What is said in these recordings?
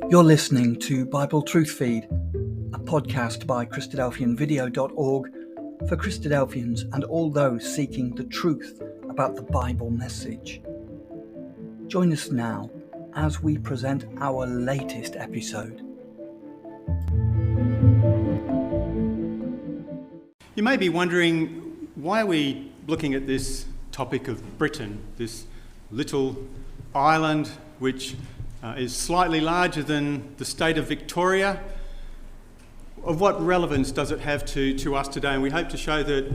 You're listening to Bible Truth Feed, a podcast by christadelphianvideo.org for Christadelphians and all those seeking the truth about the Bible message. Join us now as we present our latest episode. You may be wondering, why are we looking at this topic of Britain, this little island which is slightly larger than the state of Victoria? Of what relevance does it have to us today? And we hope to show that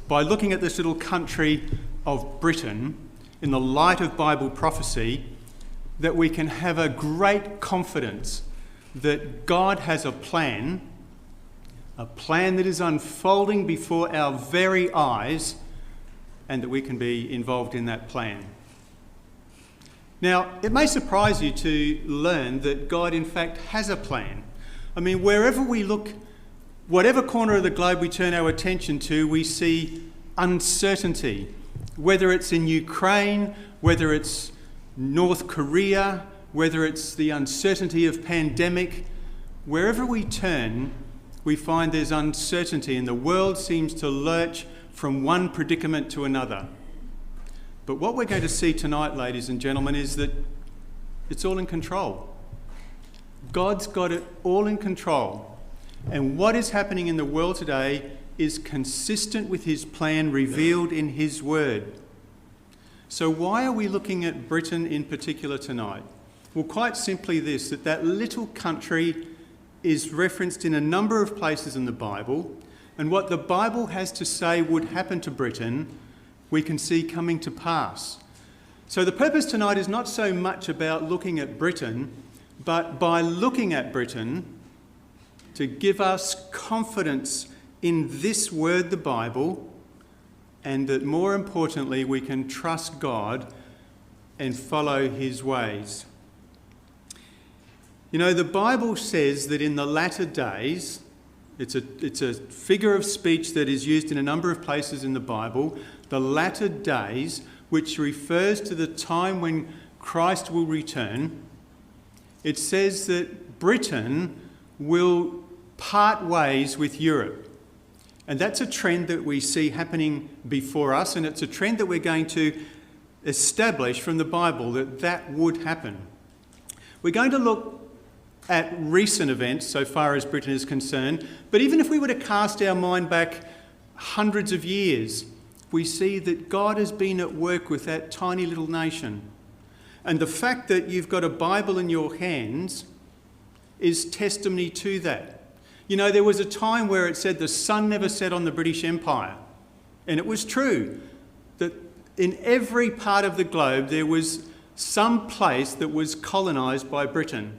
by looking at this little country of Britain in the light of Bible prophecy, that we can have a great confidence that God has a plan that is unfolding before our very eyes, and that we can be involved in that plan. Now, it may surprise you to learn that God in fact has a plan. I mean, wherever we look, whatever corner of the globe we turn our attention to, we see uncertainty. Whether it's in Ukraine, whether it's North Korea, whether it's the uncertainty of pandemic, wherever we turn, we find there's uncertainty, and the world seems to lurch from one predicament to another. But what we're going to see tonight, ladies and gentlemen, is that it's all in control. God's got it all in control. And what is happening in the world today is consistent with his plan revealed in his word. So why are we looking at Britain in particular tonight? Well, quite simply this, that little country is referenced in a number of places in the Bible, and what the Bible has to say would happen to Britain, we can see coming to pass. So the purpose tonight is not so much about looking at Britain, but by looking at Britain to give us confidence in this word, the Bible, and that more importantly, we can trust God and follow his ways. You know, the Bible says that in the latter days, it's a figure of speech that is used in a number of places in the Bible, the latter days, which refers to the time when Christ will return. It says that Britain will part ways with Europe. And that's a trend that we see happening before us, and it's a trend that we're going to establish from the Bible that would happen. We're going to look at recent events so far as Britain is concerned, but even if we were to cast our mind back hundreds of years, we see that God has been at work with that tiny little nation. And the fact that you've got a Bible in your hands is testimony to that. You know, there was a time where it said the sun never set on the British Empire. And it was true that in every part of the globe there was some place that was colonised by Britain.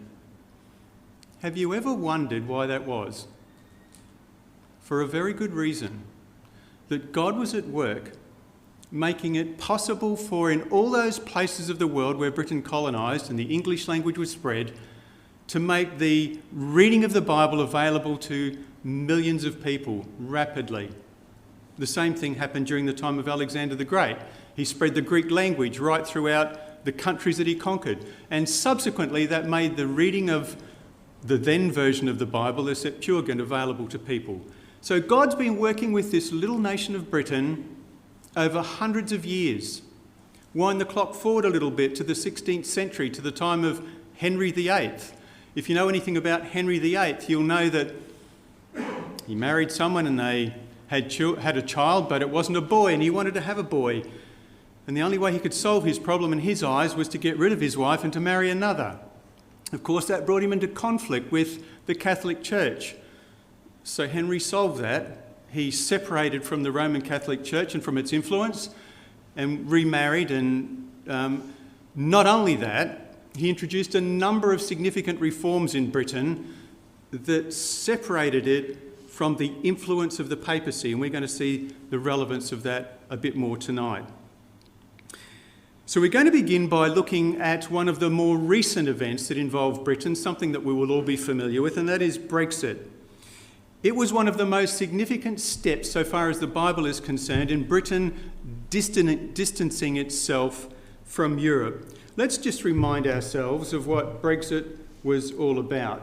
Have you ever wondered why that was? For a very good reason. That God was at work making it possible for, in all those places of the world where Britain colonised and the English language was spread, to make the reading of the Bible available to millions of people rapidly. The same thing happened during the time of Alexander the Great. He spread the Greek language right throughout the countries that he conquered. And subsequently that made the reading of the then version of the Bible, the Septuagint, available to people. So God's been working with this little nation of Britain over hundreds of years. Wind the clock forward a little bit to the 16th century, to the time of Henry VIII. If you know anything about Henry VIII, you'll know that he married someone and they had a child, but it wasn't a boy, and he wanted to have a boy. And the only way he could solve his problem in his eyes was to get rid of his wife and to marry another. Of course, that brought him into conflict with the Catholic Church. So Henry solved that. He separated from the Roman Catholic Church and from its influence and remarried. And not only that, he introduced a number of significant reforms in Britain that separated it from the influence of the papacy. And we're going to see the relevance of that a bit more tonight. So we're going to begin by looking at one of the more recent events that involve Britain, something that we will all be familiar with, and that is Brexit. It was one of the most significant steps, so far as the Bible is concerned, in Britain distancing itself from Europe. Let's just remind ourselves of what Brexit was all about.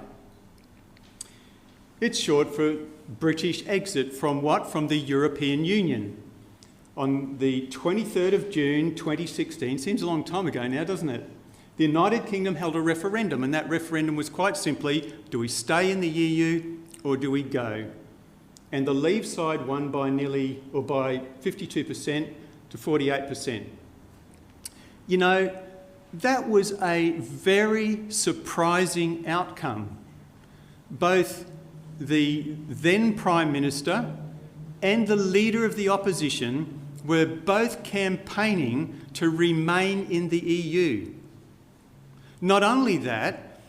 It's short for British exit from what? From the European Union. On the 23rd of June 2016, seems a long time ago now, doesn't it? The United Kingdom held a referendum, and that referendum was quite simply, do we stay in the EU or do we go? And the Leave side won by by 52% to 48%. You know, that was a very surprising outcome. Both the then Prime Minister and the Leader of the Opposition were both campaigning to remain in the EU. Not only that,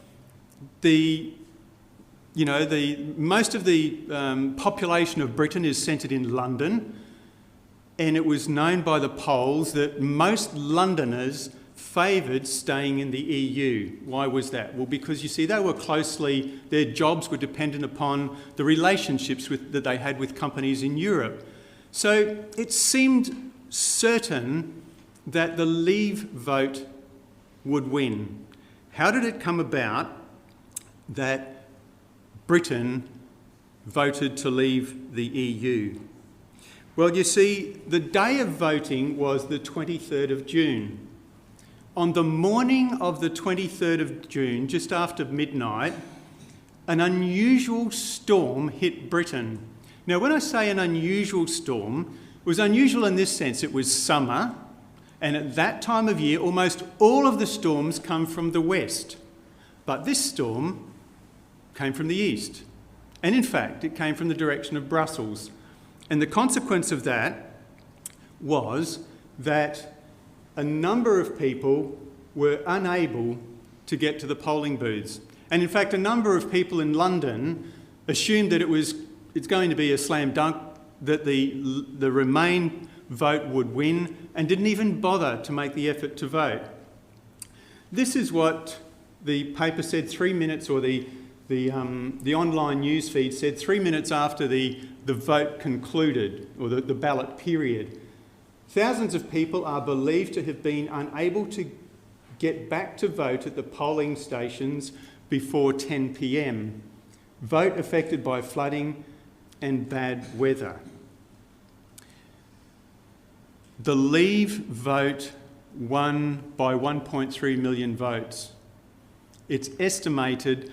most of the population of Britain is centred in London, and it was known by the polls that most Londoners favoured staying in the EU. Why was that? Well, because you see, their jobs were dependent upon the relationships that they had with companies in Europe. So it seemed certain that the Leave vote would win. How did it come about that Britain voted to leave the EU? Well, you see, the day of voting was the 23rd of June. On the morning of the 23rd of June, just after midnight, an unusual storm hit Britain. Now, when I say an unusual storm, it was unusual in this sense. It was summer, and at that time of year, almost all of the storms come from the west. But this storm came from the east. And in fact, it came from the direction of Brussels. And the consequence of that was that a number of people were unable to get to the polling booths. And in fact, a number of people in London assumed that it's going to be a slam dunk, that the Remain vote would win, and didn't even bother to make the effort to vote. This is what the paper said 3 minutes, or the online news feed said 3 minutes after the vote concluded, or the ballot period. Thousands of people are believed to have been unable to get back to vote at the polling stations before 10 p.m. Vote affected by flooding and bad weather. The Leave vote won by 1.3 million votes. It's estimated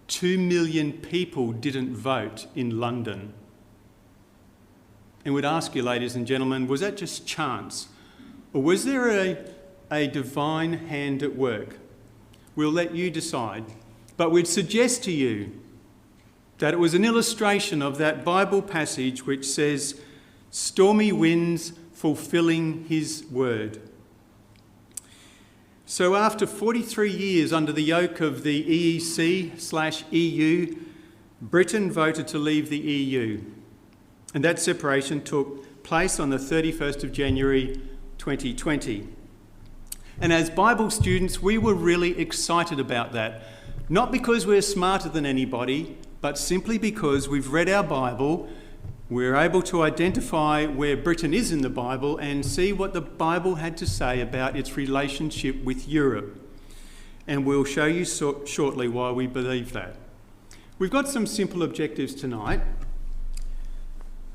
2 million people didn't vote in London. And we'd ask you, ladies and gentlemen, was that just chance? Or was there a divine hand at work? We'll let you decide. But we'd suggest to you that it was an illustration of that Bible passage which says, stormy winds fulfilling his word. So after 43 years under the yoke of the EEC/EU, Britain voted to leave the EU. And that separation took place on the 31st of January 2020. And as Bible students, we were really excited about that. Not because we're smarter than anybody, but simply because we've read our Bible, we're able to identify where Britain is in the Bible and see what the Bible had to say about its relationship with Europe. And we'll show you shortly why we believe that. We've got some simple objectives tonight.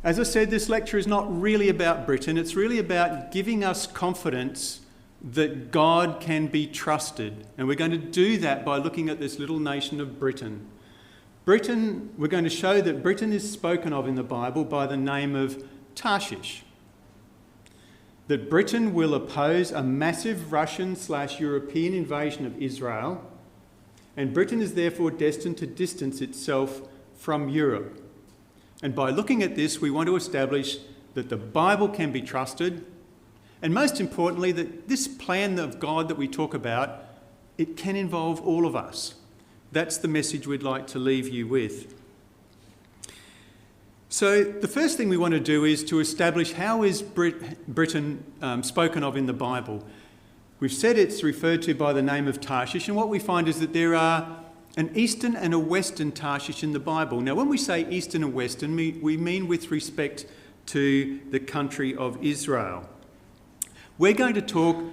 As I said, this lecture is not really about Britain. It's really about giving us confidence that God can be trusted. And we're going to do that by looking at this little nation of Britain. We're going to show that Britain is spoken of in the Bible by the name of Tarshish. That Britain will oppose a massive Russian/European invasion of Israel, and Britain is therefore destined to distance itself from Europe. And by looking at this, we want to establish that the Bible can be trusted, and most importantly, that this plan of God that we talk about, it can involve all of us. That's the message we'd like to leave you with. So the first thing we want to do is to establish how is Britain spoken of in the Bible. We've said it's referred to by the name of Tarshish, and what we find is that there are an eastern and a western Tarshish in the Bible. Now, when we say eastern and western, we mean with respect to the country of Israel. We're going to talk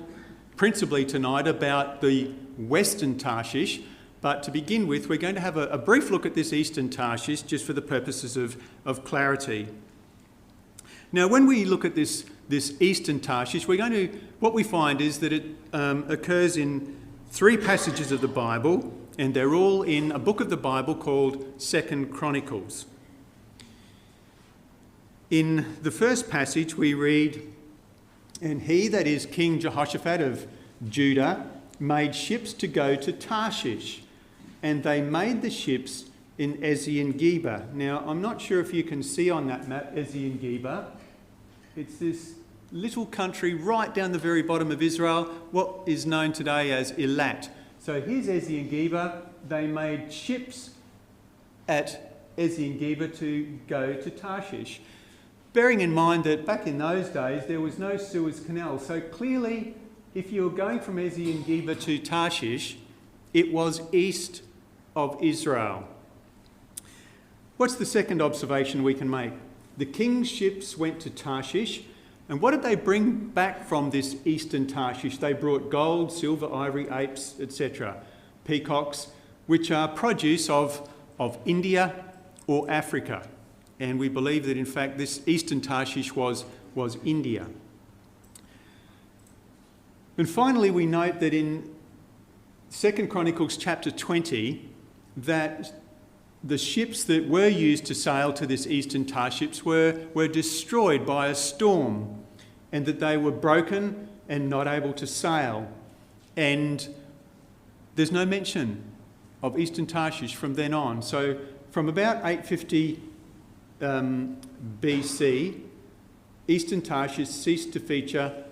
principally tonight about the western Tarshish, But to begin with, we're going to have a brief look at this eastern Tarshish, just for the purposes of clarity. Now, when we look at this eastern Tarshish, what we find is that it occurs in 3 passages of the Bible, and they're all in a book of the Bible called 2 Chronicles. In the first passage we read, "And he, that is King Jehoshaphat of Judah, made ships to go to Tarshish, and they made the ships in Ezion-Geber." Now, I'm not sure if you can see on that map Ezion-Geber. It's this little country right down the very bottom of Israel, what is known today as Eilat. So here's Ezion-Geber. They made ships at Ezion-Geber to go to Tarshish. Bearing in mind that back in those days there was no Suez Canal, so clearly if you were going from Ezion-Geber to Tarshish, it was east of Israel. What's the second observation we can make? The king's ships went to Tarshish, and what did they bring back from this eastern Tarshish? They brought gold, silver, ivory, apes, etc., peacocks, which are produce of India or Africa. And we believe that in fact this eastern Tarshish was India. And finally we note that in 2 Chronicles chapter 20 that the ships that were used to sail to this eastern Tarshish were destroyed by a storm, and that they were broken and not able to sail. And there's no mention of eastern Tarshish from then on. So from about 850 BC, eastern Tarshish ceased to feature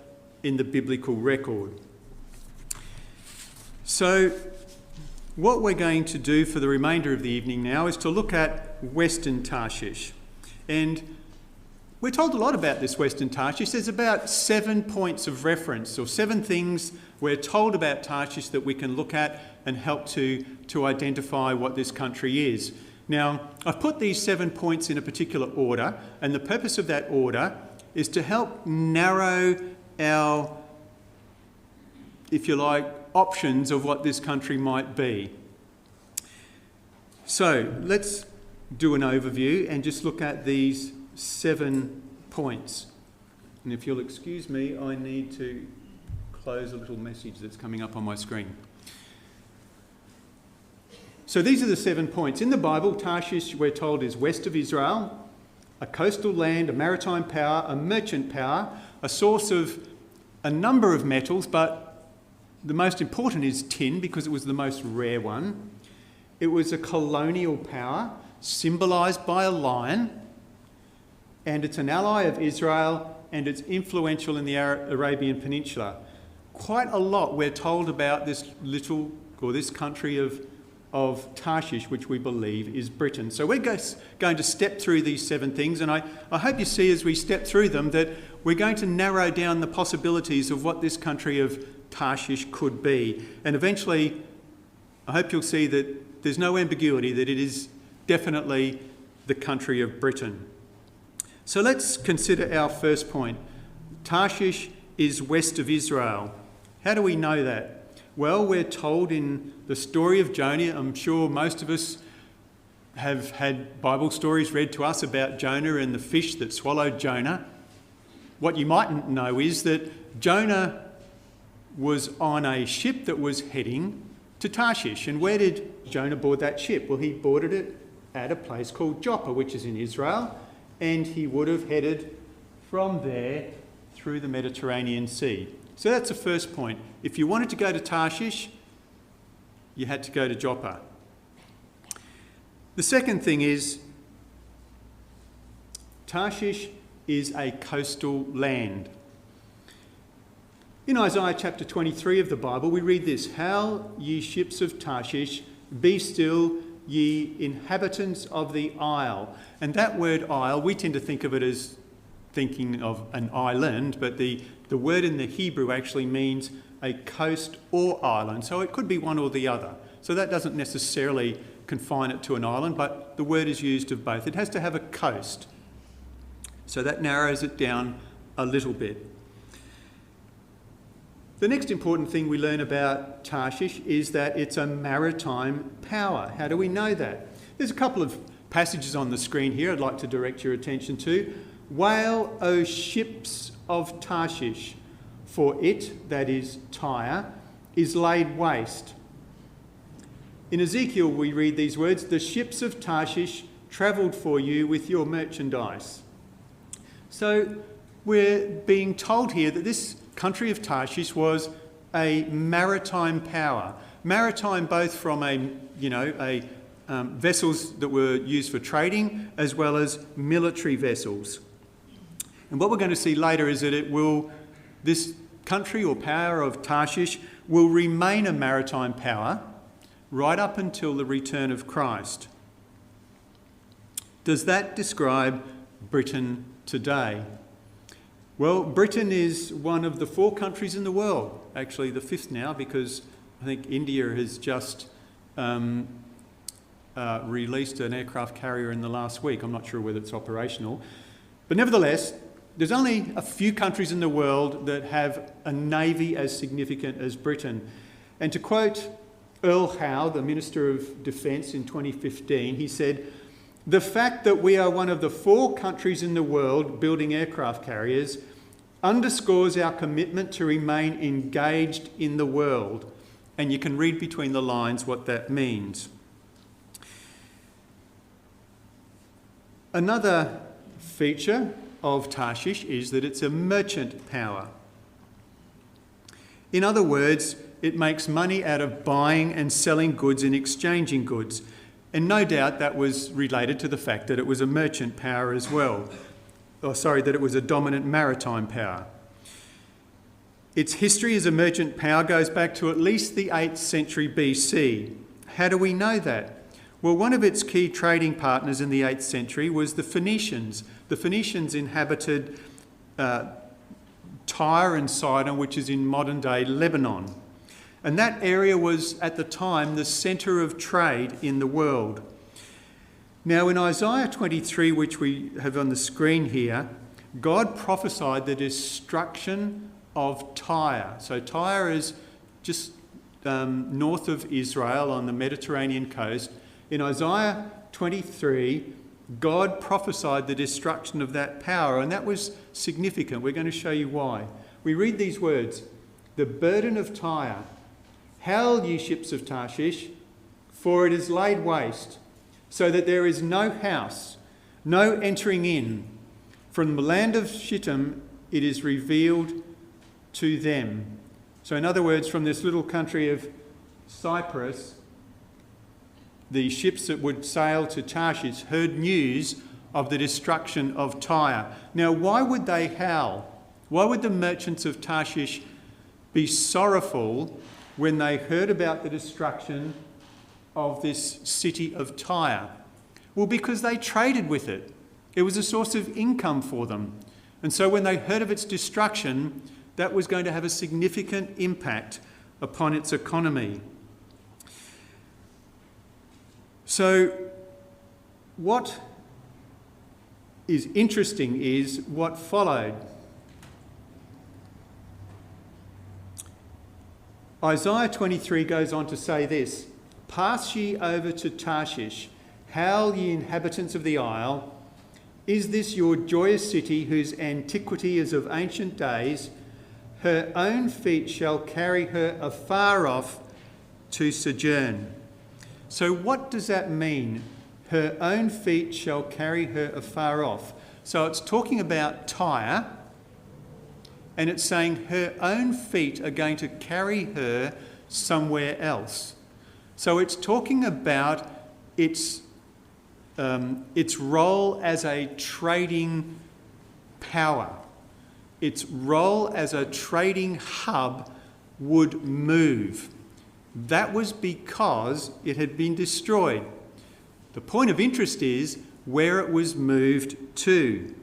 in the biblical record. So what we're going to do for the remainder of the evening now is to look at western Tarshish. And we're told a lot about this western Tarshish. There's about 7 points of reference, or 7 things we're told about Tarshish that we can look at and help to identify what this country is. Now, I've put these 7 points in a particular order, and the purpose of that order is to help narrow our, if you like, options of what this country might be. So let's do an overview and just look at these 7 points. And if you'll excuse me, I need to close a little message that's coming up on my screen. So these are the 7 points. In the Bible, Tarshish, we're told, is west of Israel, a coastal land, a maritime power, a merchant power, a source of a number of metals, but the most important is tin because it was the most rare one. It was a colonial power symbolised by a lion, and it's an ally of Israel, and it's influential in the Arabian Peninsula. Quite a lot we're told about this country of Tarshish, which we believe is Britain. So we're going to step through these 7 things, and I hope you see as we step through them that we're going to narrow down the possibilities of what this country of Tarshish could be. And eventually, I hope you'll see that there's no ambiguity that it is definitely the country of Britain. So let's consider our first point. Tarshish is west of Israel. How do we know that? Well, we're told in the story of Jonah. I'm sure most of us have had Bible stories read to us about Jonah and the fish that swallowed Jonah. What you mightn't know is that Jonah was on a ship that was heading to Tarshish. And where did Jonah board that ship? Well, he boarded it at a place called Joppa, which is in Israel, and he would have headed from there through the Mediterranean Sea. So that's the first point. If you wanted to go to Tarshish, you had to go to Joppa. The second thing is, Tarshish is a coastal land. In Isaiah chapter 23 of the Bible, we read this: "Howl, ye ships of Tarshish, be still, ye inhabitants of the isle." And that word isle, we tend to think of it as thinking of an island, but the word in the Hebrew actually means a coast or island. So it could be one or the other. So that doesn't necessarily confine it to an island, but the word is used of both. It has to have a coast. So that narrows it down a little bit. The next important thing we learn about Tarshish is that it's a maritime power. How do we know that? There's a couple of passages on the screen here I'd like to direct your attention to. Wail, O ships of Tarshish, for it, that is Tyre, is laid waste. In Ezekiel we read these words, the ships of Tarshish travelled for you with your merchandise. So we're being told here that this country of Tarshish was a maritime power. Maritime both from vessels that were used for trading as well as military vessels. And what we're going to see later is that this country or power of Tarshish will remain a maritime power right up until the return of Christ. Does that describe Britain today? Well, Britain is one of the 4 countries in the world, actually the 5th now, because I think India has just released an aircraft carrier in the last week. I'm not sure whether it's operational. But nevertheless, there's only a few countries in the world that have a navy as significant as Britain. And to quote Earl Howe, the Minister of Defence in 2015, he said, "The fact that we are one of the 4 countries in the world building aircraft carriers underscores our commitment to remain engaged in the world." And you can read between the lines what that means. Another feature of Tarshish is that it's a merchant power. In other words, it makes money out of buying and selling goods and exchanging goods. And no doubt that was related to the fact that it was a merchant power as well. That it was a dominant maritime power. Its history as a merchant power goes back to at least the 8th century BC. How do we know that? Well, one of its key trading partners in the 8th century was the Phoenicians. The Phoenicians inhabited Tyre and Sidon, which is in modern-day Lebanon. And that area was, at the time, the centre of trade in the world. Now, in Isaiah 23, which we have on the screen here, God prophesied the destruction of Tyre. So Tyre is just north of Israel on the Mediterranean coast. In Isaiah 23, God prophesied the destruction of that power, and that was significant. We're going to show you why. We read these words, "The burden of Tyre, howl ye ships of Tarshish, for it is laid waste, so that there is no house, no entering in. From the land of Shittim it is revealed to them." So in other words, from this little country of Cyprus, the ships that would sail to Tarshish heard news of the destruction of Tyre. Now, why would they howl? Why would the merchants of Tarshish be sorrowful when they heard about the destruction of this city of Tyre? Well, because they traded with it. It was a source of income for them. And so when they heard of its destruction, that was going to have a significant impact upon its economy. So what is interesting is what followed. Isaiah 23 goes on to say this, "Pass ye over to Tarshish, howl ye inhabitants of the isle. Is this your joyous city whose antiquity is of ancient days? Her own feet shall carry her afar off to sojourn." So what does that mean? Her own feet shall carry her afar off. So it's talking about Tyre, and it's saying her own feet are going to carry her somewhere else. So it's talking about its role as a trading power. Its role as a trading hub would move. That was because it had been destroyed. The point of interest is where it was moved to.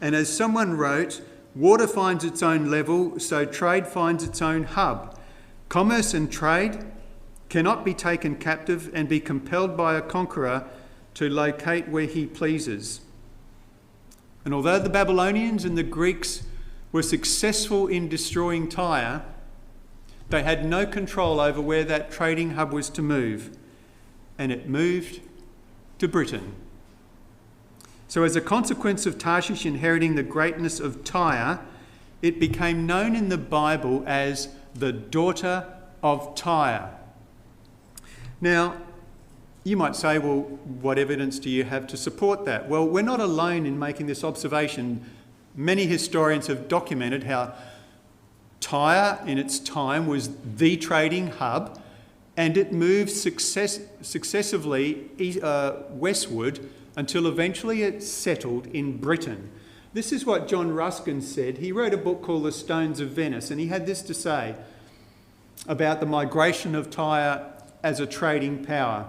And as someone wrote, "Water finds its own level, so trade finds its own hub. Commerce and trade cannot be taken captive and be compelled by a conqueror to locate where he pleases." And although the Babylonians and the Greeks were successful in destroying Tyre, they had no control over where that trading hub was to move, and it moved to Britain. So as a consequence of Tarshish inheriting the greatness of Tyre, it became known in the Bible as the daughter of Tyre. Now, you might say, well, what evidence do you have to support that? Well, we're not alone in making this observation. Many historians have documented how Tyre in its time was the trading hub, and it moved successively westward until eventually it settled in Britain. This is what John Ruskin said. He wrote a book called The Stones of Venice, and he had this to say about the migration of Tyre as a trading power.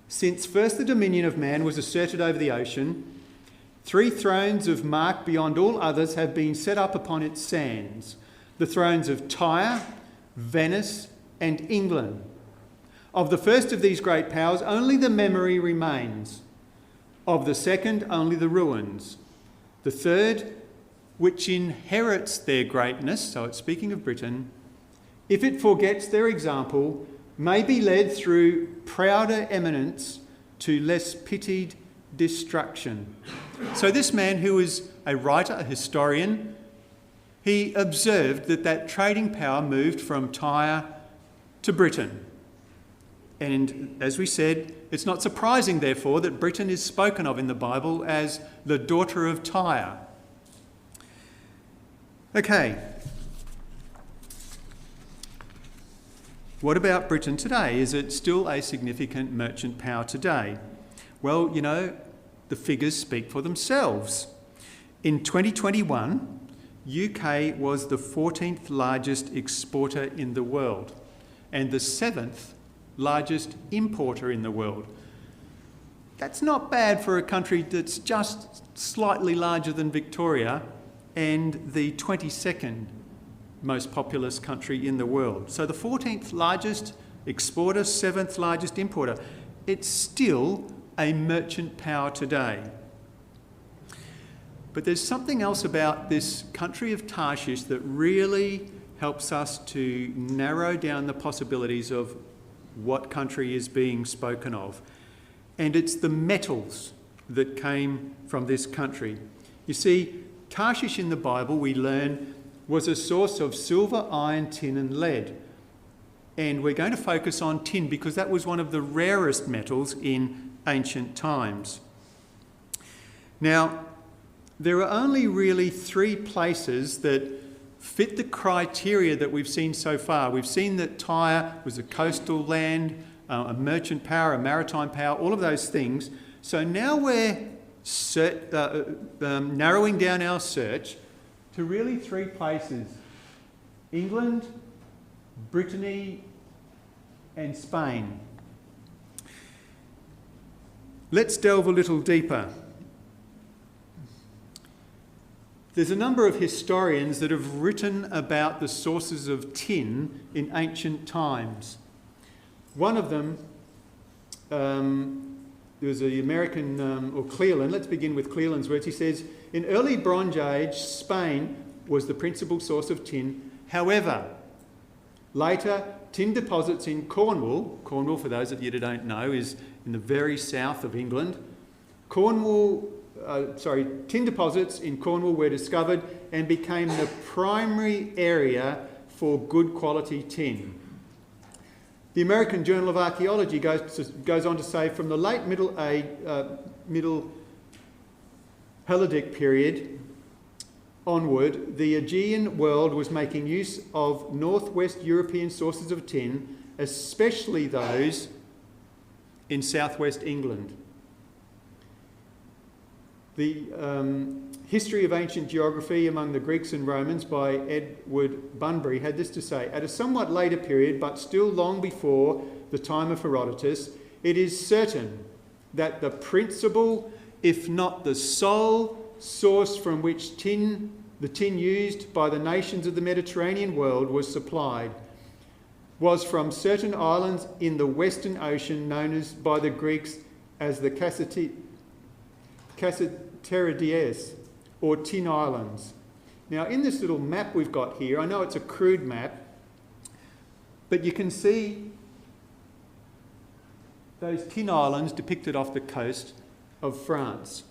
Since first the dominion of man was asserted over the ocean, 3 thrones of mark beyond all others have been set up upon its sands, the thrones of Tyre, Venice, and England. Of the first of these great powers, only the memory remains. Of the second, only the ruins. The third, which inherits their greatness, so it's speaking of Britain, if it forgets their example, may be led through prouder eminence to less pitied destruction. So this man, who is a writer, a historian, he observed that trading power moved from Tyre to Britain. And as we said, it's not surprising, therefore, that Britain is spoken of in the Bible as the daughter of Tyre. Okay. What about Britain today? Is it still a significant merchant power today? Well, you know, the figures speak for themselves. In 2021, UK was the 14th largest exporter in the world and the 7th largest importer in the world. That's not bad for a country that's just slightly larger than Victoria and the 22nd most populous country in the world. So the 14th largest exporter, 7th largest importer. It's still a merchant power today. But there's something else about this country of Tarshish that really helps us to narrow down the possibilities of what country is being spoken of. And it's the metals that came from this country. You see, Tarshish in the Bible, we learn, was a source of silver, iron, tin and lead. And we're going to focus on tin because that was one of the rarest metals in ancient times. Now, there are only really 3 places that fit the criteria that we've seen so far. We've seen that Tyre was a coastal land, a merchant power, a maritime power, all of those things. So now we're narrowing down our search to really 3 places: England, Brittany, and Spain. Let's delve a little deeper. There's a number of historians that have written about the sources of tin in ancient times. One of them, there was the American, or Cleland. Let's begin with Cleland's words. He says, in early Bronze Age, Spain was the principal source of tin. However, later, tin deposits in Cornwall, for those of you that don't know, is in the very south of England. Tin deposits in Cornwall were discovered and became the primary area for good quality tin. The American Journal of Archaeology goes on to say from the late Middle Helladic period onward, the Aegean world was making use of northwest European sources of tin, especially those in southwest England. The History of Ancient Geography Among the Greeks and Romans by Edward Bunbury had this to say: at a somewhat later period, but still long before the time of Herodotus, it is certain that the principal, if not the sole, source from which the tin used by the nations of the Mediterranean world was supplied was from certain islands in the Western Ocean known as by the Greeks as the Cassiterides, or Tin Islands. Now, in this little map we've got here, I know it's a crude map, but you can see those tin islands depicted off the coast of France.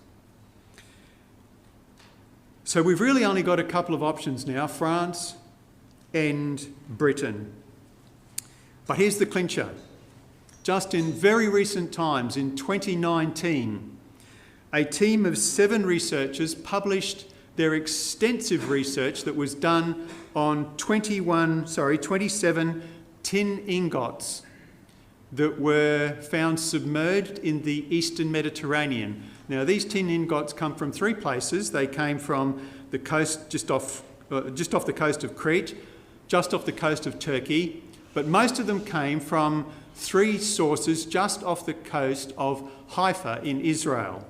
So we've really only got a couple of options now, France and Britain. But here's the clincher. Just in very recent times, in 2019, a team of 7 researchers published their extensive research that was done on 27 tin ingots that were found submerged in the eastern Mediterranean. Now, these tin ingots come from 3 places. They came from the coast just off the coast of Crete, just off the coast of Turkey, but most of them came from 3 sources just off the coast of Haifa in Israel.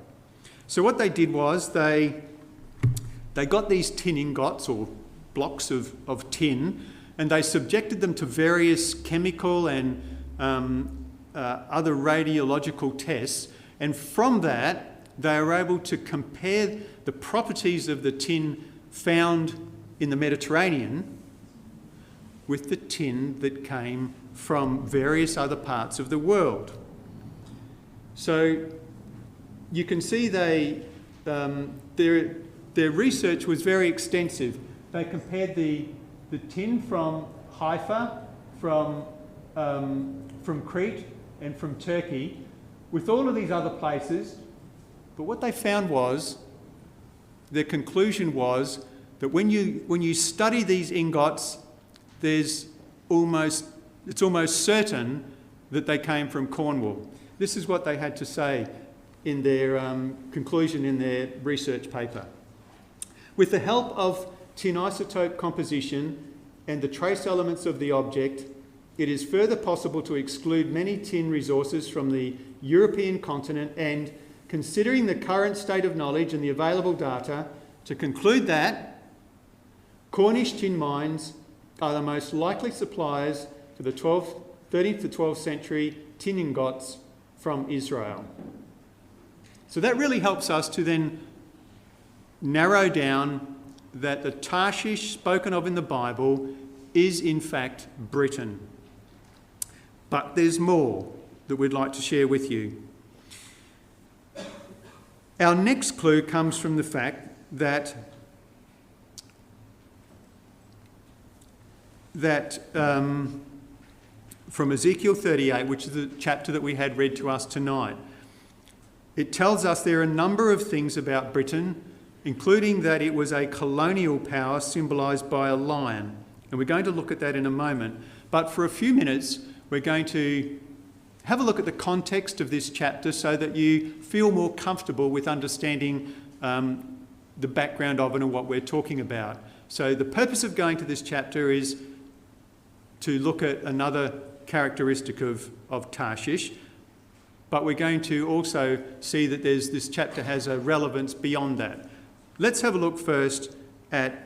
So what they did was they got these tin ingots or blocks of tin, and they subjected them to various chemical and other radiological tests, and from that they were able to compare the properties of the tin found in the Mediterranean with the tin that came from various other parts of the world. So you can see their research was very extensive. They compared the tin from Haifa, from Crete and from Turkey with all of these other places, but what they found was, their conclusion was that when you study these ingots, it's almost certain that they came from Cornwall. This is what they had to say in their conclusion in their research paper. With the help of tin isotope composition and the trace elements of the object, it is further possible to exclude many tin resources from the European continent and, considering the current state of knowledge and the available data, to conclude that Cornish tin mines are the most likely suppliers to the 13th to 12th century tin ingots from Israel. So that really helps us to then narrow down that the Tarshish spoken of in the Bible is in fact Britain. But there's more that we'd like to share with you. Our next clue comes from the fact that from Ezekiel 38, which is the chapter that we had read to us tonight, it tells us there are a number of things about Britain, including that it was a colonial power symbolised by a lion. And we're going to look at that in a moment. But for a few minutes, we're going to have a look at the context of this chapter so that you feel more comfortable with understanding the background of it and what we're talking about. So the purpose of going to this chapter is to look at another characteristic of Tarshish, but we're going to also see that this chapter has a relevance beyond that. Let's have a look first at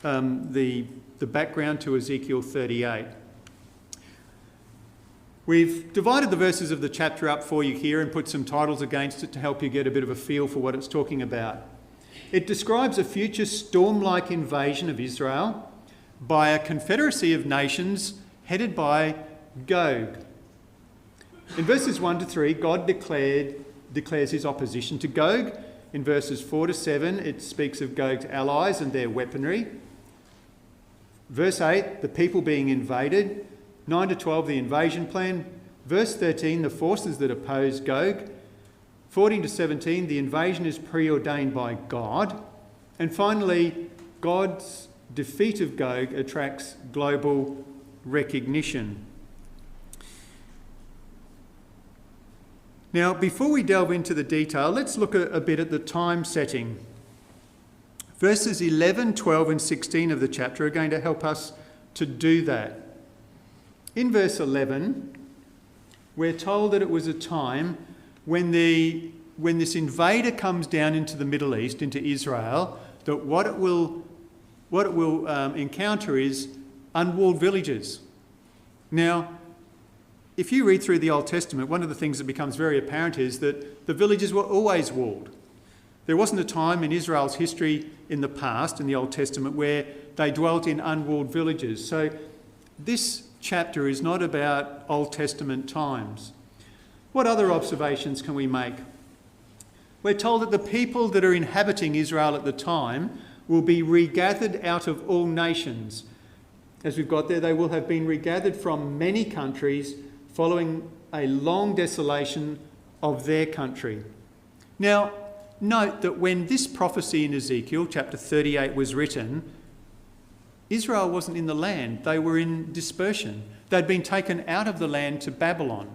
the background to Ezekiel 38. We've divided the verses of the chapter up for you here and put some titles against it to help you get a bit of a feel for what it's talking about. It describes a future storm-like invasion of Israel by a confederacy of nations headed by Gog. In verses 1 to 3, God declares his opposition to Gog. In verses 4 to 7, it speaks of Gog's allies and their weaponry. Verse 8, the people being invaded. 9 to 12, the invasion plan. Verse 13, the forces that oppose Gog. 14 to 17, the invasion is preordained by God. And finally, God's defeat of Gog attracts global recognition. Now, before we delve into the detail, let's look a bit at the time setting. Verses 11, 12 and 16 of the chapter are going to help us to do that. In verse 11, we're told that it was a time when this invader comes down into the Middle East, into Israel, that what it will encounter is unwalled villages. Now, if you read through the Old Testament, one of the things that becomes very apparent is that the villages were always walled. there wasn't a time in Israel's history in the past, in the Old Testament, where they dwelt in unwalled villages. So this chapter is not about Old Testament times. What other observations can we make? We're told that the people that are inhabiting Israel at the time will be regathered out of all nations. As we've got there, they will have been regathered from many countries following a long desolation of their country. Now, note that when this prophecy in Ezekiel chapter 38 was written, Israel wasn't in the land. They were in dispersion. They'd been taken out of the land to Babylon.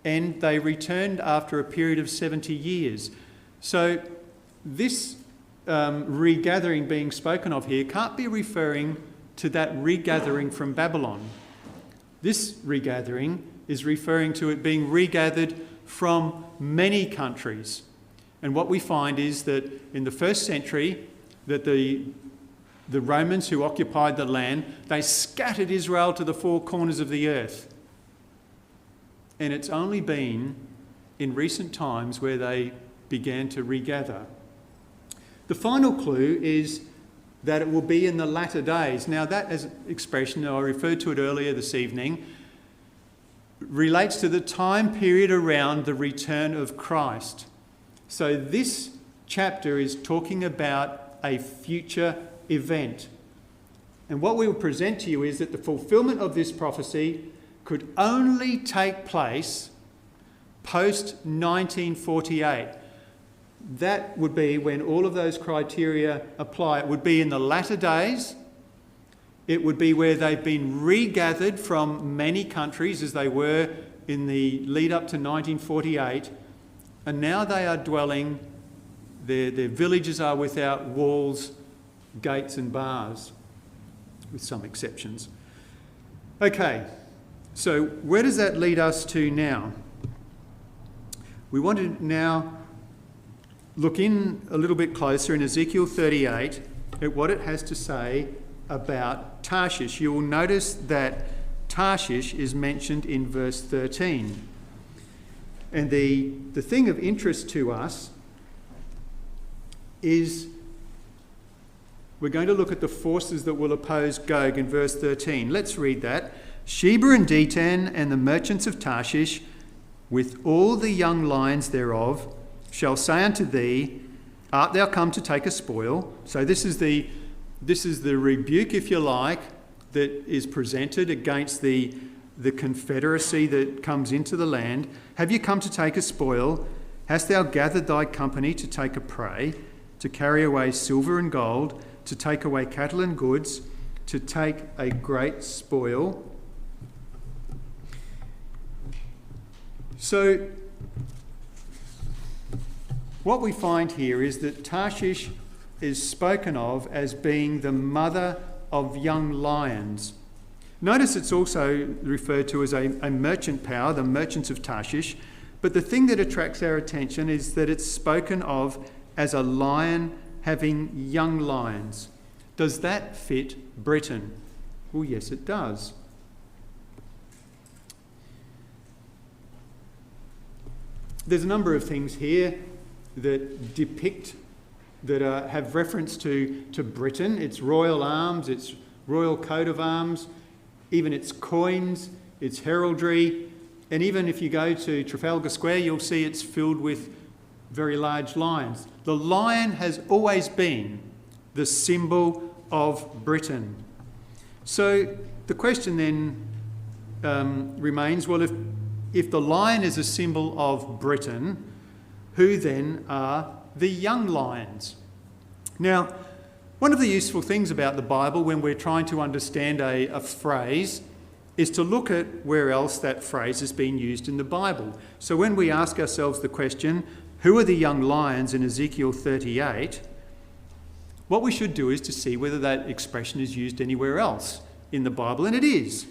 And they returned after a period of 70 years. So this regathering being spoken of here can't be referring to that regathering from Babylon. This regathering is referring to it being regathered from many countries. And what we find is that in the first century, that the Romans who occupied the land, they scattered Israel to the four corners of the earth. And it's only been in recent times where they began to regather. The final clue is that it will be in the latter days. Now that as an expression, I referred to it earlier this evening, relates to the time period around the return of Christ. So this chapter is talking about a future event. And what we will present to you is that the fulfillment of this prophecy could only take place post-1948. That would be when all of those criteria apply. It would be in the latter days. It would be where they've been regathered from many countries as they were in the lead up to 1948. And now they are dwelling, their villages are without walls, gates and bars, with some exceptions. Okay, so where does that lead us to now? We want to now look in a little bit closer in Ezekiel 38 at what it has to say about Tarshish. You will notice that Tarshish is mentioned in verse 13. And the thing of interest to us is we're going to look at the forces that will oppose Gog in verse 13. Let's read that. Sheba and Detan and the merchants of Tarshish, with all the young lions thereof, shall say unto thee, art thou come to take a spoil? So this is the rebuke, if you like, that is presented against the confederacy that comes into the land. Have you come to take a spoil? Hast thou gathered thy company to take a prey, to carry away silver and gold, to take away cattle and goods, to take a great spoil? So what we find here is that Tarshish is spoken of as being the mother of young lions. Notice it's also referred to as a merchant power, the merchants of Tarshish. But the thing that attracts our attention is that it's spoken of as a lion having young lions. Does that fit Britain? Well, yes, it does. There's a number of things here that depict, that have reference to Britain, its royal arms, its royal coat of arms, even its coins, its heraldry, and even if you go to Trafalgar Square, you'll see it's filled with very large lions. The lion has always been the symbol of Britain. So the question then remains, well, if the lion is a symbol of Britain, who then are the young lions? Now, one of the useful things about the Bible when we're trying to understand a phrase is to look at where else that phrase has been used in the Bible. So when we ask ourselves the question, who are the young lions in Ezekiel 38? What we should do is to see whether that expression is used anywhere else in the Bible, and it is.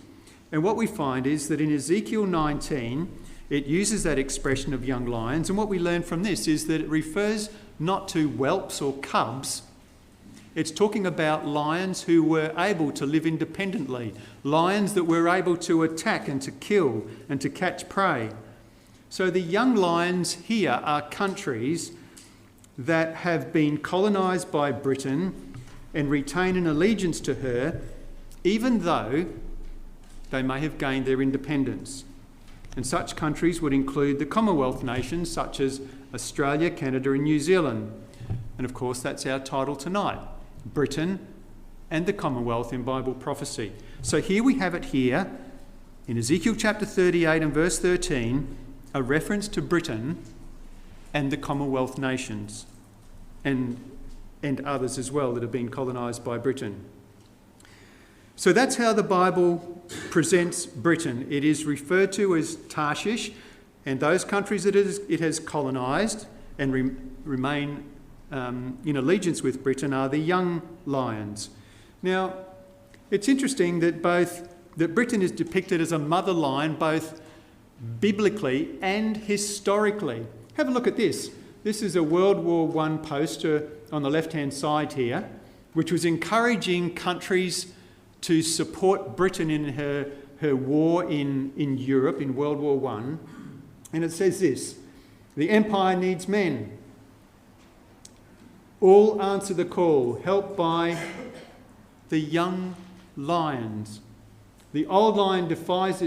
And what we find is that in Ezekiel 19, it uses that expression of young lions, and what we learn from this is that it refers not to whelps or cubs. It's talking about lions who were able to live independently, lions that were able to attack and to kill and to catch prey. So the young lions here are countries that have been colonised by Britain and retain an allegiance to her, even though they may have gained their independence. And such countries would include the Commonwealth nations such as Australia, Canada and New Zealand. And of course that's our title tonight, Britain and the Commonwealth in Bible prophecy. So here we have it here in Ezekiel chapter 38 and verse 13, a reference to Britain and the Commonwealth nations and others as well that have been colonised by Britain. So that's how the Bible presents Britain. It is referred to as Tarshish, and those countries that it has colonised and remain in allegiance with Britain are the young lions. Now, it's interesting that Britain is depicted as a mother lion both biblically and historically. Have a look at this. This is a World War I poster on the left-hand side here, which was encouraging countries to support Britain in her war in Europe in World War I. And it says this: "The empire needs men. All answer the call, helped by the young lions. The old lion defies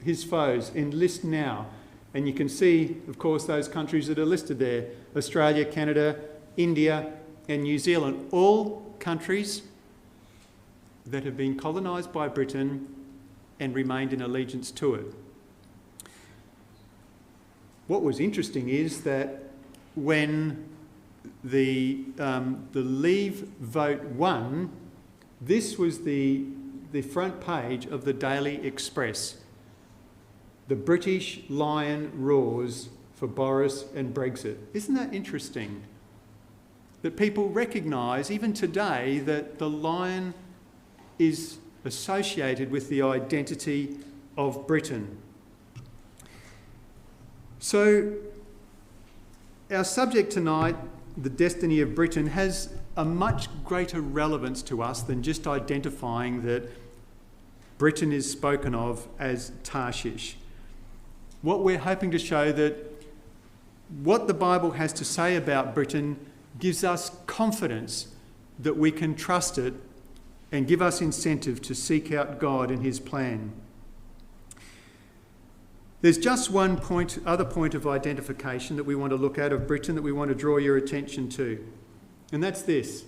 his foes. Enlist now." And you can see, of course, those countries that are listed there: Australia, Canada, India and New Zealand, all countries that have been colonised by Britain and remained in allegiance to it. What was interesting is that when the Leave vote won, this was the front page of the Daily Express. "The British lion roars for Boris and Brexit." Isn't that interesting? That people recognise, even today, that the lion is associated with the identity of Britain. So, our subject tonight, the destiny of Britain, has a much greater relevance to us than just identifying that Britain is spoken of as Tarshish. What we're hoping to show that what the Bible has to say about Britain gives us confidence that we can trust it and give us incentive to seek out God and his plan. There's just one other point of identification that we want to look at of Britain that we want to draw your attention to, and that's this.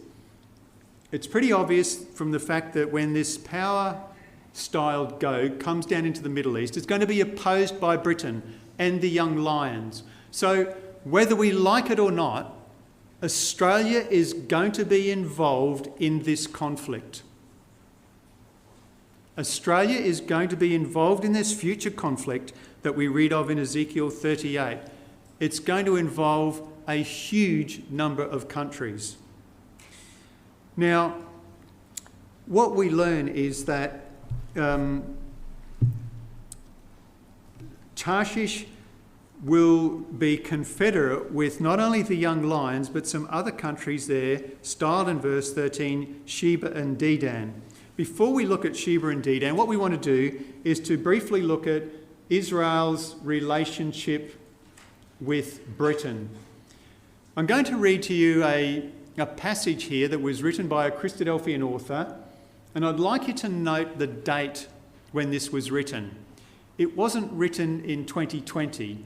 It's pretty obvious from the fact that when this power-styled goad comes down into the Middle East, it's going to be opposed by Britain and the young lions. So whether we like it or not, Australia is going to be involved in this conflict. Australia is going to be involved in this future conflict that we read of in Ezekiel 38. It's going to involve a huge number of countries. Now, what we learn is that Tarshish will be confederate with not only the young lions, but some other countries there, styled in verse 13, Sheba and Dedan. Before we look at Sheba and Dedan, what we want to do is to briefly look at Israel's relationship with Britain. I'm going to read to you a passage here that was written by a Christadelphian author, and I'd like you to note the date when this was written. It wasn't written in 2020.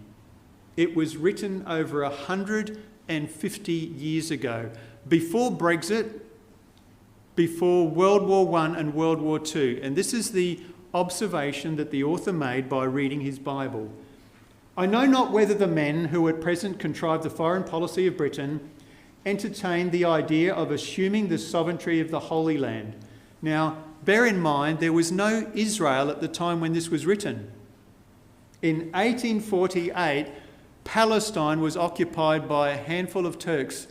It was written over 150 years ago, before Brexit, before World War I and World War II. And this is the observation that the author made by reading his Bible. "I know not whether the men who at present contrive the foreign policy of Britain entertain the idea of assuming the sovereignty of the Holy Land." Now, bear in mind, there was no Israel at the time when this was written. In 1848, Palestine was occupied by a handful of Turks,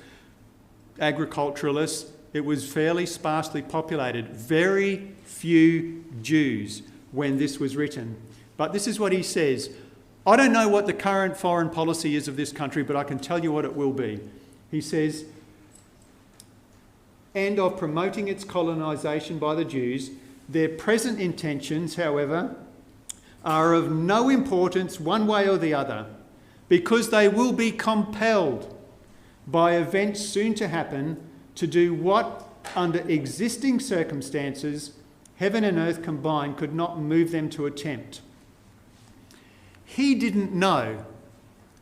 agriculturalists. It was fairly sparsely populated, very few Jews when this was written. But this is what he says: "I don't know what the current foreign policy is of this country, but I can tell you what it will be." He says, "And of promoting its colonisation by the Jews. Their present intentions, however, are of no importance one way or the other, because they will be compelled by events soon to happen, to do what, under existing circumstances, heaven and earth combined could not move them to attempt. He didn't know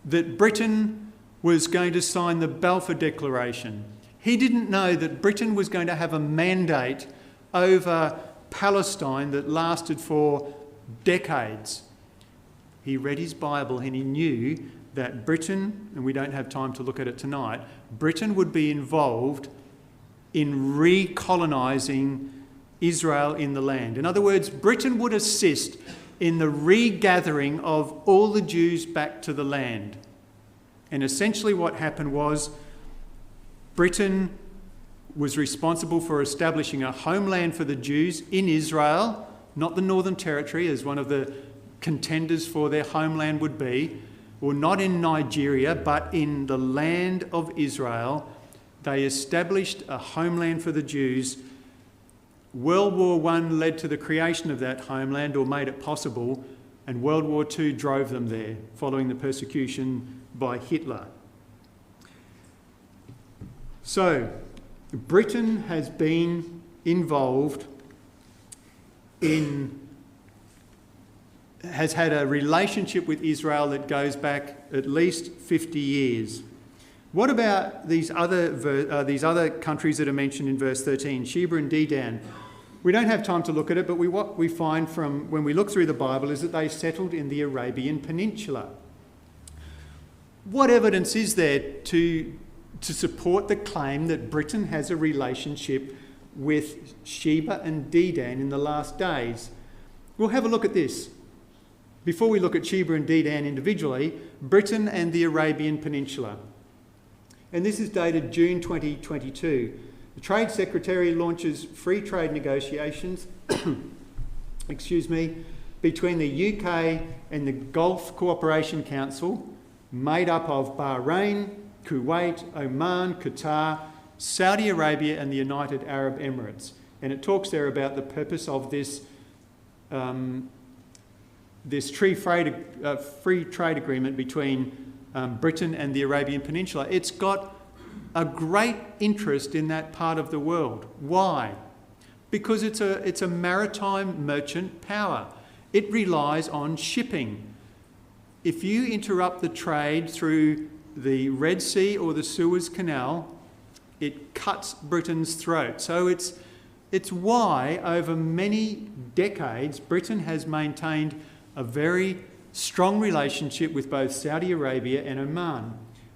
that Britain was going to sign the Balfour Declaration. He didn't know that Britain was going to have a mandate over Palestine that lasted for decades. He read his Bible and he knew that Britain, and we don't have time to look at it tonight, Britain would be involved in recolonising Israel in the land. In other words, Britain would assist in the regathering of all the Jews back to the land. And essentially what happened was Britain was responsible for establishing a homeland for the Jews in Israel, not the Northern Territory as one of the contenders for their homeland would be, or not in Nigeria, but in the land of Israel. They established a homeland for the Jews. World War I led to the creation of that homeland, or made it possible, and World War II drove them there, following the persecution by Hitler. So, Britain has been involved has had a relationship with Israel that goes back at least 50 years. What about these other countries that are mentioned in verse 13, Sheba and Dedan? We don't have time to look at it, but what we find from when we look through the Bible is that they settled in the Arabian Peninsula. What evidence is there to support the claim that Britain has a relationship with Sheba and Dedan in the last days? We'll have a look at this. Before we look at Sheba and Dedan individually, Britain and the Arabian Peninsula. And this is dated June 2022. The Trade Secretary launches free trade negotiations between the UK and the Gulf Cooperation Council, made up of Bahrain, Kuwait, Oman, Qatar, Saudi Arabia and the United Arab Emirates. And it talks there about the purpose of this free trade agreement between Britain and the Arabian Peninsula. It's got a great interest in that part of the world. Why? Because it's a maritime merchant power. It relies on shipping. If you interrupt the trade through the Red Sea or the Suez Canal, it cuts Britain's throat. So it's why over many decades Britain has maintained a very strong relationship with both Saudi Arabia and Oman.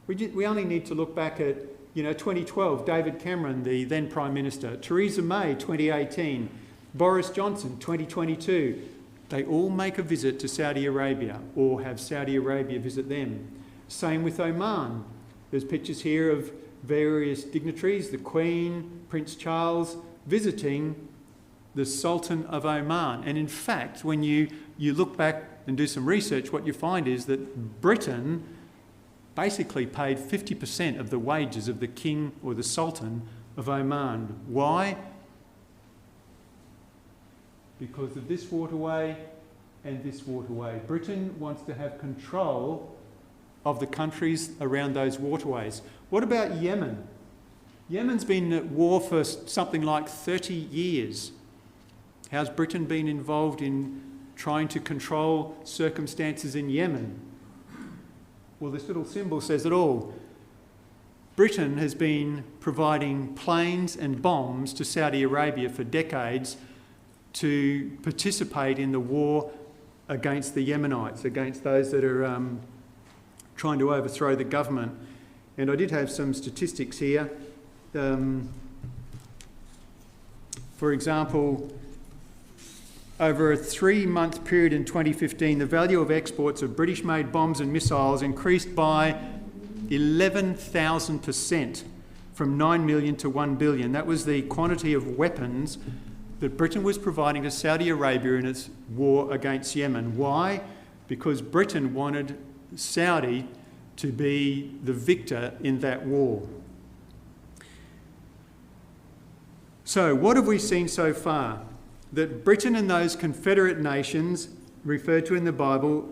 We only need to look back at 2012, David Cameron, the then Prime Minister, Theresa May, 2018, Boris Johnson, 2022. They all make a visit to Saudi Arabia or have Saudi Arabia visit them. Same with Oman. There's pictures here of various dignitaries, the Queen, Prince Charles, visiting the Sultan of Oman. And in fact, when you look back and do some research, what you find is that Britain basically paid 50% of the wages of the King or the Sultan of Oman. Why? Because of this waterway and this waterway. Britain wants to have control of the countries around those waterways. What about Yemen? Yemen's been at war for something like 30 years. How's Britain been involved in trying to control circumstances in Yemen? Well, this little symbol says it all. Britain has been providing planes and bombs to Saudi Arabia for decades to participate in the war against the Yemenites, against those that are trying to overthrow the government. And I did have some statistics here. For example, over a 3-month period in 2015, the value of exports of British-made bombs and missiles increased by 11,000%, from 9 million to 1 billion. That was the quantity of weapons that Britain was providing to Saudi Arabia in its war against Yemen. Why? Because Britain wanted Saudi to be the victor in that war. So, what have we seen so far? That Britain and those confederate nations referred to in the Bible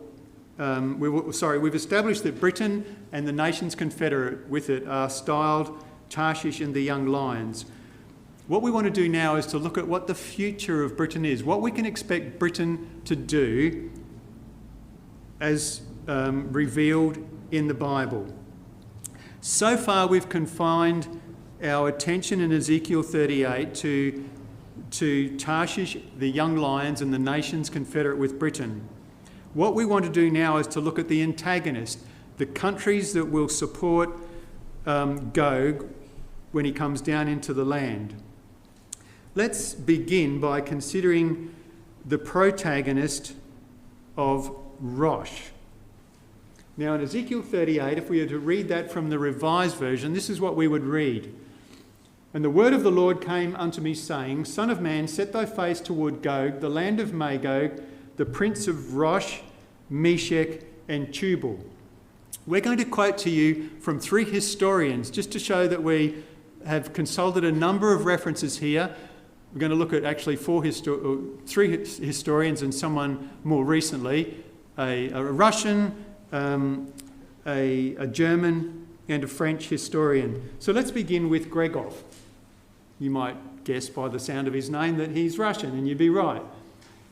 we've established that Britain and the nations confederate with it are styled Tarshish and the young lions. What we want to do now is to look at what the future of Britain is, what we can expect Britain to do as revealed in the Bible. So far we've confined our attention in Ezekiel 38 to Tarshish, the young lions and the nations confederate with Britain. What we want to do now is to look at the antagonist, the countries that will support Gog when he comes down into the land. Let's begin by considering the protagonist of Rosh. Now in Ezekiel 38, if we were to read that from the Revised Version, this is what we would read. And the word of the Lord came unto me, saying, Son of man, set thy face toward Gog, the land of Magog, the prince of Rosh, Meshech, and Tubal. We're going to quote to you from 3 historians, just to show that we have consulted a number of references here. We're going to look at actually 3 historians and someone more recently, a Russian, a German, and a French historian. So let's begin with Gregov. You might guess by the sound of his name that he's Russian, and you'd be right.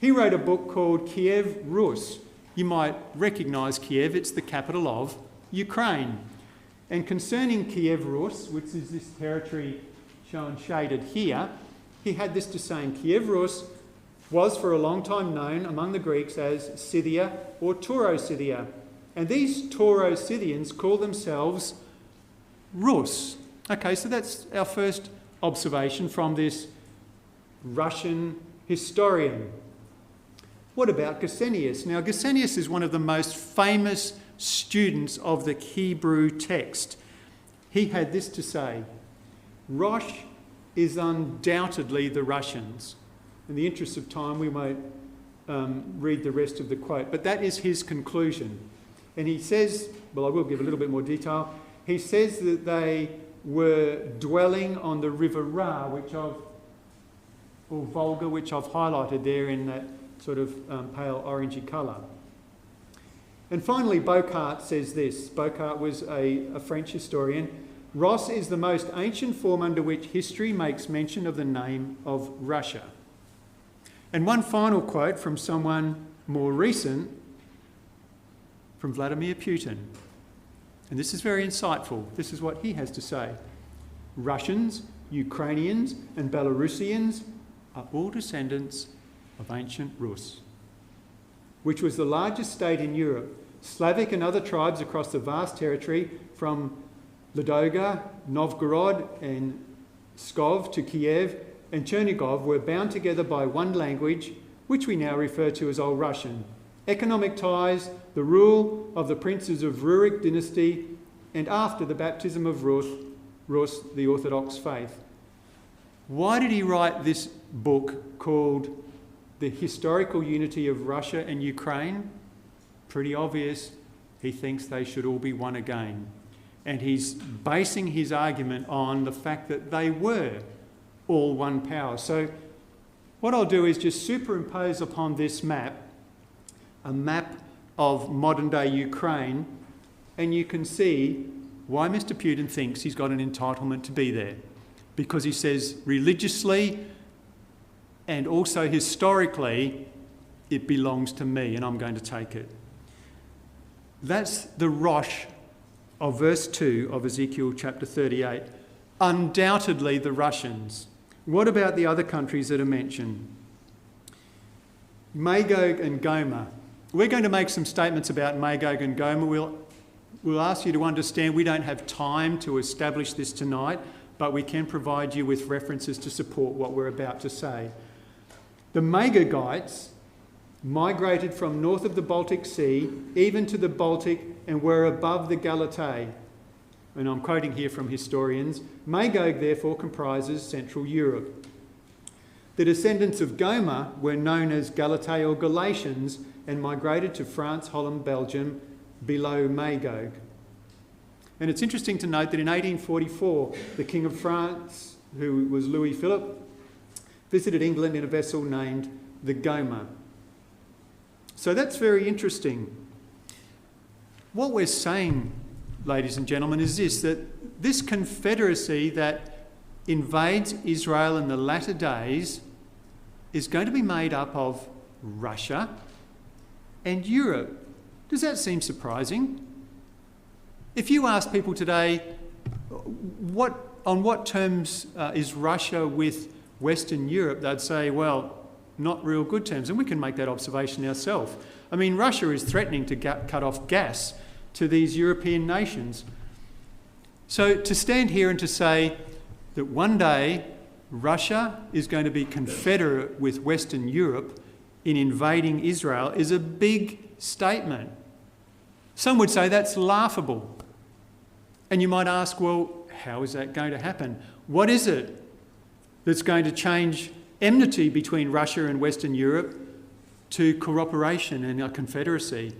He wrote a book called Kiev Rus. You might recognise Kiev, it's the capital of Ukraine. And concerning Kiev Rus, which is this territory shown shaded here, he had this to say, Kiev Rus was for a long time known among the Greeks as Scythia or Tauro-Scythia. And these Tauro-Scythians call themselves Rus. Okay, so that's our first observation from this Russian historian. What about Gesenius? Now, Gesenius is one of the most famous students of the Hebrew text. He had this to say, Rosh is undoubtedly the Russians. In the interest of time, we won't read the rest of the quote, but that is his conclusion. And he says, well, I will give a little bit more detail. He says that they were dwelling on the river Ra, or Volga, which I've highlighted there in that sort of pale orangey colour. And finally, Bocart says this. Bocart was a French historian. Ross is the most ancient form under which history makes mention of the name of Russia. And one final quote from someone more recent, from Vladimir Putin. And this is very insightful. This is what he has to say. Russians, Ukrainians, and Belarusians are all descendants of ancient Rus, which was the largest state in Europe. Slavic and other tribes across the vast territory from Ladoga, Novgorod, and Pskov to Kiev and Chernigov were bound together by one language, which we now refer to as Old Russian. Economic ties, the rule of the princes of Rurik dynasty, and after the baptism of Rus, the Orthodox faith. Why did he write this book called The Historical Unity of Russia and Ukraine? Pretty obvious. He thinks they should all be one again. And he's basing his argument on the fact that they were all one power. So what I'll do is just superimpose upon this map a map of modern-day Ukraine, and you can see why Mr. Putin thinks he's got an entitlement to be there. Because he says religiously and also historically, it belongs to me and I'm going to take it. That's the Rosh of verse 2 of Ezekiel chapter 38. Undoubtedly the Russians. What about the other countries that are mentioned? Magog and Gomer. We're going to make some statements about Magog and Gomer. We'll ask you to understand we don't have time to establish this tonight, but we can provide you with references to support what we're about to say. The Magogites migrated from north of the Baltic Sea, even to the Baltic, and were above the Galatay. And I'm quoting here from historians. Magog therefore comprises Central Europe. The descendants of Gomer were known as Galatay or Galatians and migrated to France, Holland, Belgium, below Magog. And it's interesting to note that in 1844, the King of France, who was Louis Philippe, visited England in a vessel named the Gomer. So that's very interesting. what we're saying, ladies and gentlemen, is this, that this confederacy that invades Israel in the latter days is going to be made up of Russia and Europe. Does that seem surprising? If you ask people today, on what terms is Russia with Western Europe, they'd say, well, not real good terms. And we can make that observation ourselves. I mean, Russia is threatening to cut off gas to these European nations. So to stand here and to say that one day Russia is going to be confederate with Western Europe in invading Israel is a big statement. Some would say that's laughable. And you might ask, well, how is that going to happen? What is it that's going to change enmity between Russia and Western Europe to cooperation and a confederacy?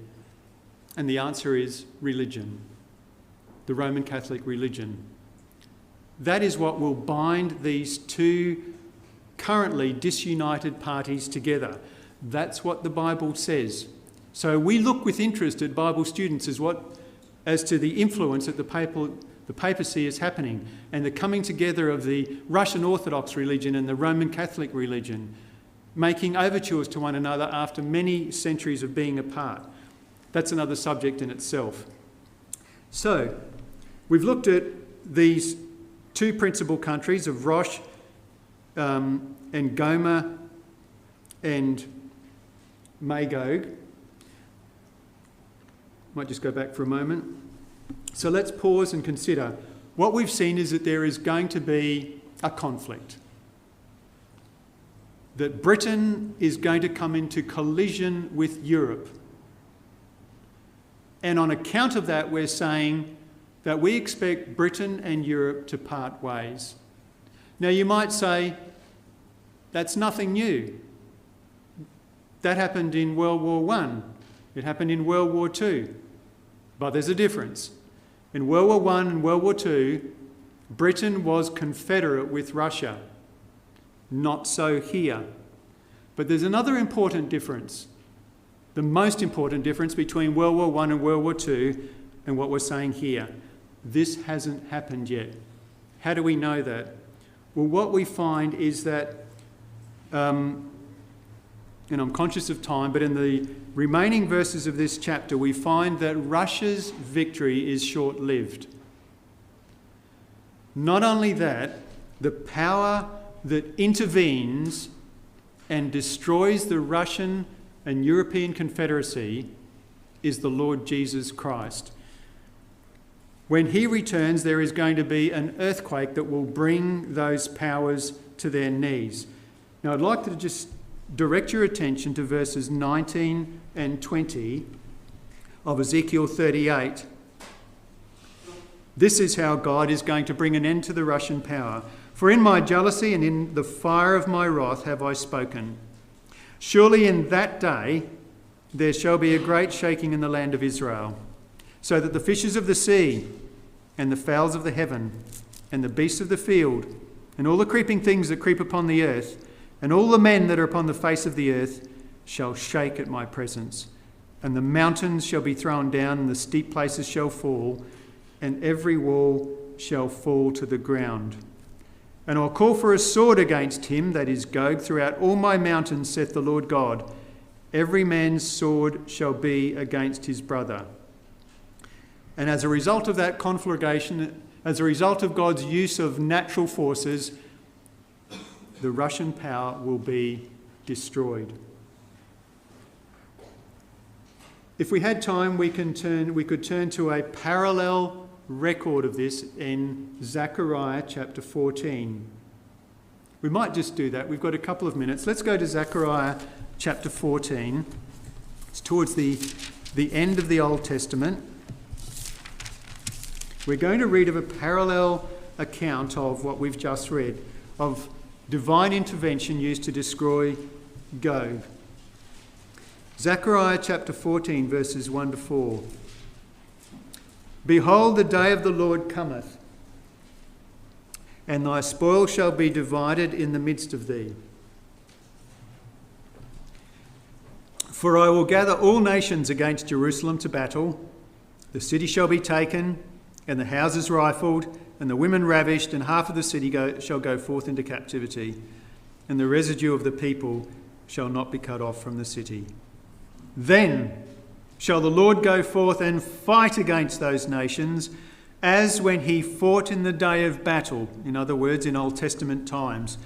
And the answer is religion, the Roman Catholic religion. That is what will bind these two currently disunited parties together. That's what the Bible says. So we look with interest at Bible students as to the influence that the papacy is happening and the coming together of the Russian Orthodox religion and the Roman Catholic religion, making overtures to one another after many centuries of being apart. That's another subject in itself. So, we've looked at these two principal countries of Rosh and Gomer and Magog. Might just go back for a moment. So let's pause and consider. What we've seen is that there is going to be a conflict. That Britain is going to come into collision with Europe. And on account of that, we're saying that we expect Britain and Europe to part ways. Now you might say, that's nothing new. That happened in World War I. It happened in World War II. But there's a difference. In World War I and World War II, Britain was confederate with Russia. Not so here. But there's another important difference. The most important difference between World War I and World War II and what we're saying here. This hasn't happened yet. How do we know that? Well, what we find is that, and I'm conscious of time, but in the remaining verses of this chapter, we find that Russia's victory is short-lived. Not only that, the power that intervenes and destroys the Russian and European Confederacy is the Lord Jesus Christ. When he returns, there is going to be an earthquake that will bring those powers to their knees. Now, I'd like to just direct your attention to verses 19 and 20 of Ezekiel 38. This is how God is going to bring an end to the Russian power. For in my jealousy and in the fire of my wrath have I spoken. Surely in that day there shall be a great shaking in the land of Israel, so that the fishes of the sea and the fowls of the heaven and the beasts of the field and all the creeping things that creep upon the earth and all the men that are upon the face of the earth shall shake at my presence. And the mountains shall be thrown down and the steep places shall fall and every wall shall fall to the ground. And I'll call for a sword against him, that is Gog, throughout all my mountains, saith the Lord God. Every man's sword shall be against his brother. And as a result of that conflagration, as a result of God's use of natural forces, the Russian power will be destroyed. If we had time, we could turn to a parallel record of this in Zechariah chapter 14. We might just do that. We've got a couple of minutes. Let's go to Zechariah chapter 14. It's towards the end of the Old Testament. We're going to read of a parallel account of what we've just read, of divine intervention used to destroy Gog. Zechariah chapter 14, verses 1 to 4. Behold, the day of the Lord cometh, and thy spoil shall be divided in the midst of thee. For I will gather all nations against Jerusalem to battle. The city shall be taken, and the houses rifled, and the women ravished, and half of the city shall go forth into captivity, and the residue of the people shall not be cut off from the city. Then shall the Lord go forth and fight against those nations, as when he fought in the day of battle, in other words, in Old Testament times.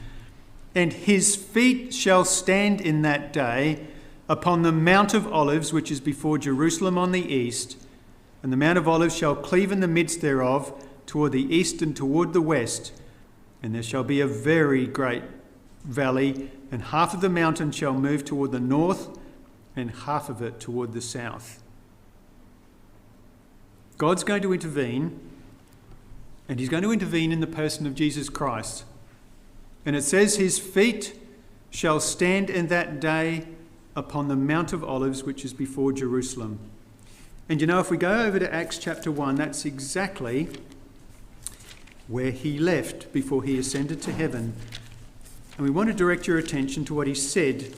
And his feet shall stand in that day upon the Mount of Olives, which is before Jerusalem on the east, and the Mount of Olives shall cleave in the midst thereof toward the east and toward the west, and there shall be a very great valley, and half of the mountain shall move toward the north, and half of it toward the south. God's going to intervene, and he's going to intervene in the person of Jesus Christ. And it says his feet shall stand in that day upon the Mount of Olives, which is before Jerusalem. And you know, if we go over to Acts chapter 1, that's exactly where he left before he ascended to heaven. And we want to direct your attention to what he said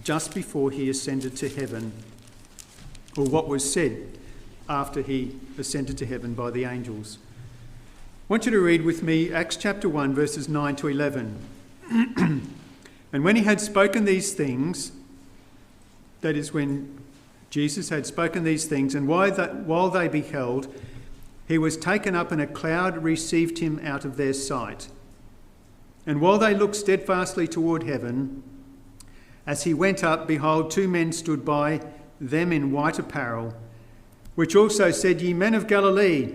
just before he ascended to heaven, or what was said after he ascended to heaven by the angels. I want you to read with me Acts chapter 1, verses 9 to 11. And when he had spoken these things, that is when Jesus had spoken these things, and while they beheld, he was taken up, and a cloud received him out of their sight. And while they looked steadfastly toward heaven, as he went up, behold, two men stood by them in white apparel, which also said, Ye men of Galilee,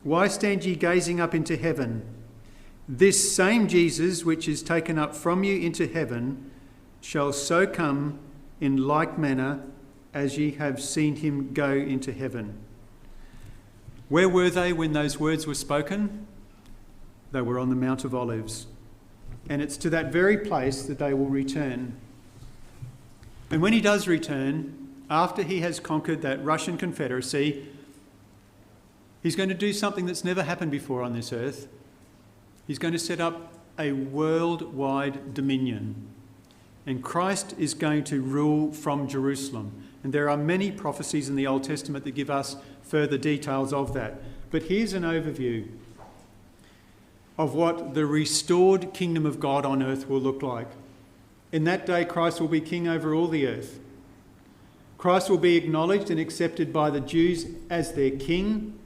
why stand ye gazing up into heaven? This same Jesus, which is taken up from you into heaven, shall so come in like manner as ye have seen him go into heaven. Where were they when those words were spoken? They were on the Mount of Olives. And it's to that very place that they will return. And when he does return, after he has conquered that Russian Confederacy, he's going to do something that's never happened before on this earth. He's going to set up a worldwide dominion. And Christ is going to rule from Jerusalem. And there are many prophecies in the Old Testament that give us further details of that. But here's an overview of what the restored kingdom of God on earth will look like. In that day, Christ will be king over all the earth. Christ will be acknowledged and accepted by the Jews as their king.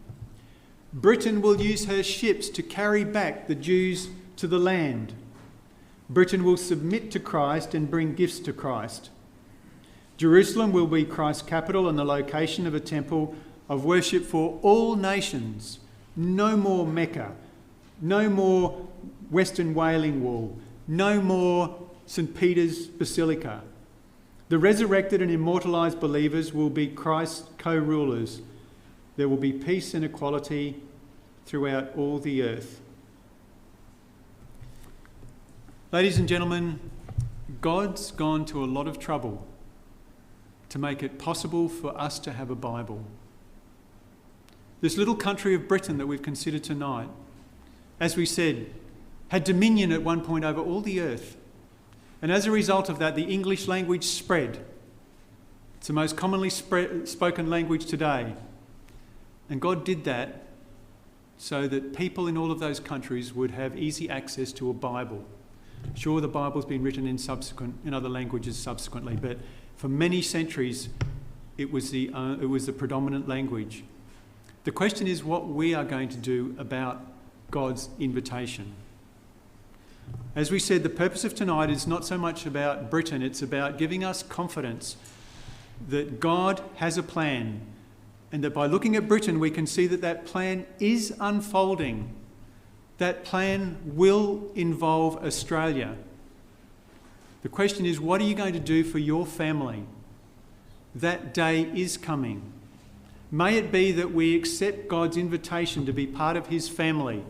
Britain will use her ships to carry back the Jews to the land. Britain will submit to Christ and bring gifts to Christ. Jerusalem will be Christ's capital and the location of a temple of worship for all nations. No more Mecca, no more Western Wailing Wall, no more St. Peter's Basilica. The resurrected and immortalised believers will be Christ's co-rulers. There will be peace and equality throughout all the earth. Ladies and gentlemen, God's gone to a lot of trouble to make it possible for us to have a Bible. This little country of Britain that we've considered tonight, as we said, had dominion at one point over all the earth. And as a result of that, the English language spread. It's the most commonly spoken language today. And God did that so that people in all of those countries would have easy access to a Bible. Sure, the Bible's been written in other languages subsequently, but for many centuries it was the predominant language. The question is what we are going to do about God's invitation. As we said, the purpose of tonight is not so much about Britain, it's about giving us confidence that God has a plan, and that by looking at Britain we can see that that plan is unfolding. That plan will involve Australia. The question is, what are you going to do for your family? That day is coming. May it be that we accept God's invitation to be part of his family,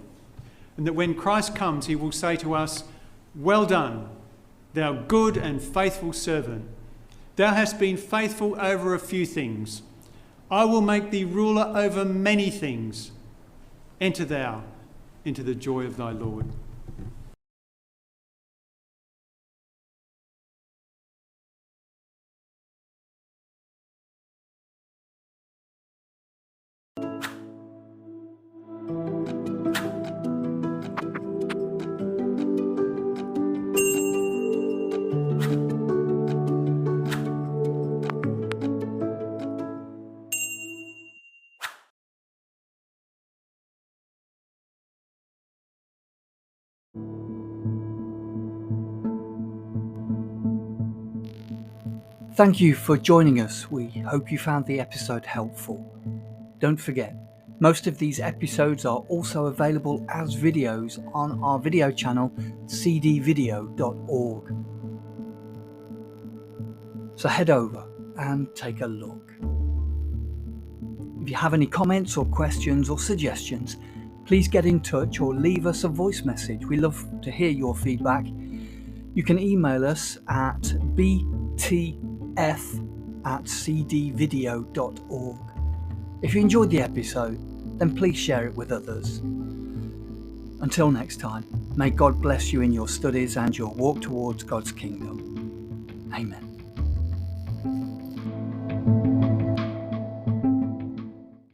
and that when Christ comes, he will say to us, Well done, thou good and faithful servant. Thou hast been faithful over a few things. I will make thee ruler over many things. Enter thou into the joy of thy Lord. Thank you for joining us. We hope you found the episode helpful. Don't forget, most of these episodes are also available as videos on our video channel, cdvideo.org. So head over and take a look. If you have any comments or questions or suggestions, please get in touch or leave us a voice message. We love to hear your feedback. You can email us at btf@cdvideo.org. If you enjoyed the episode, then please share it with others. Until next time, may God bless you in your studies and your walk towards God's kingdom. Amen.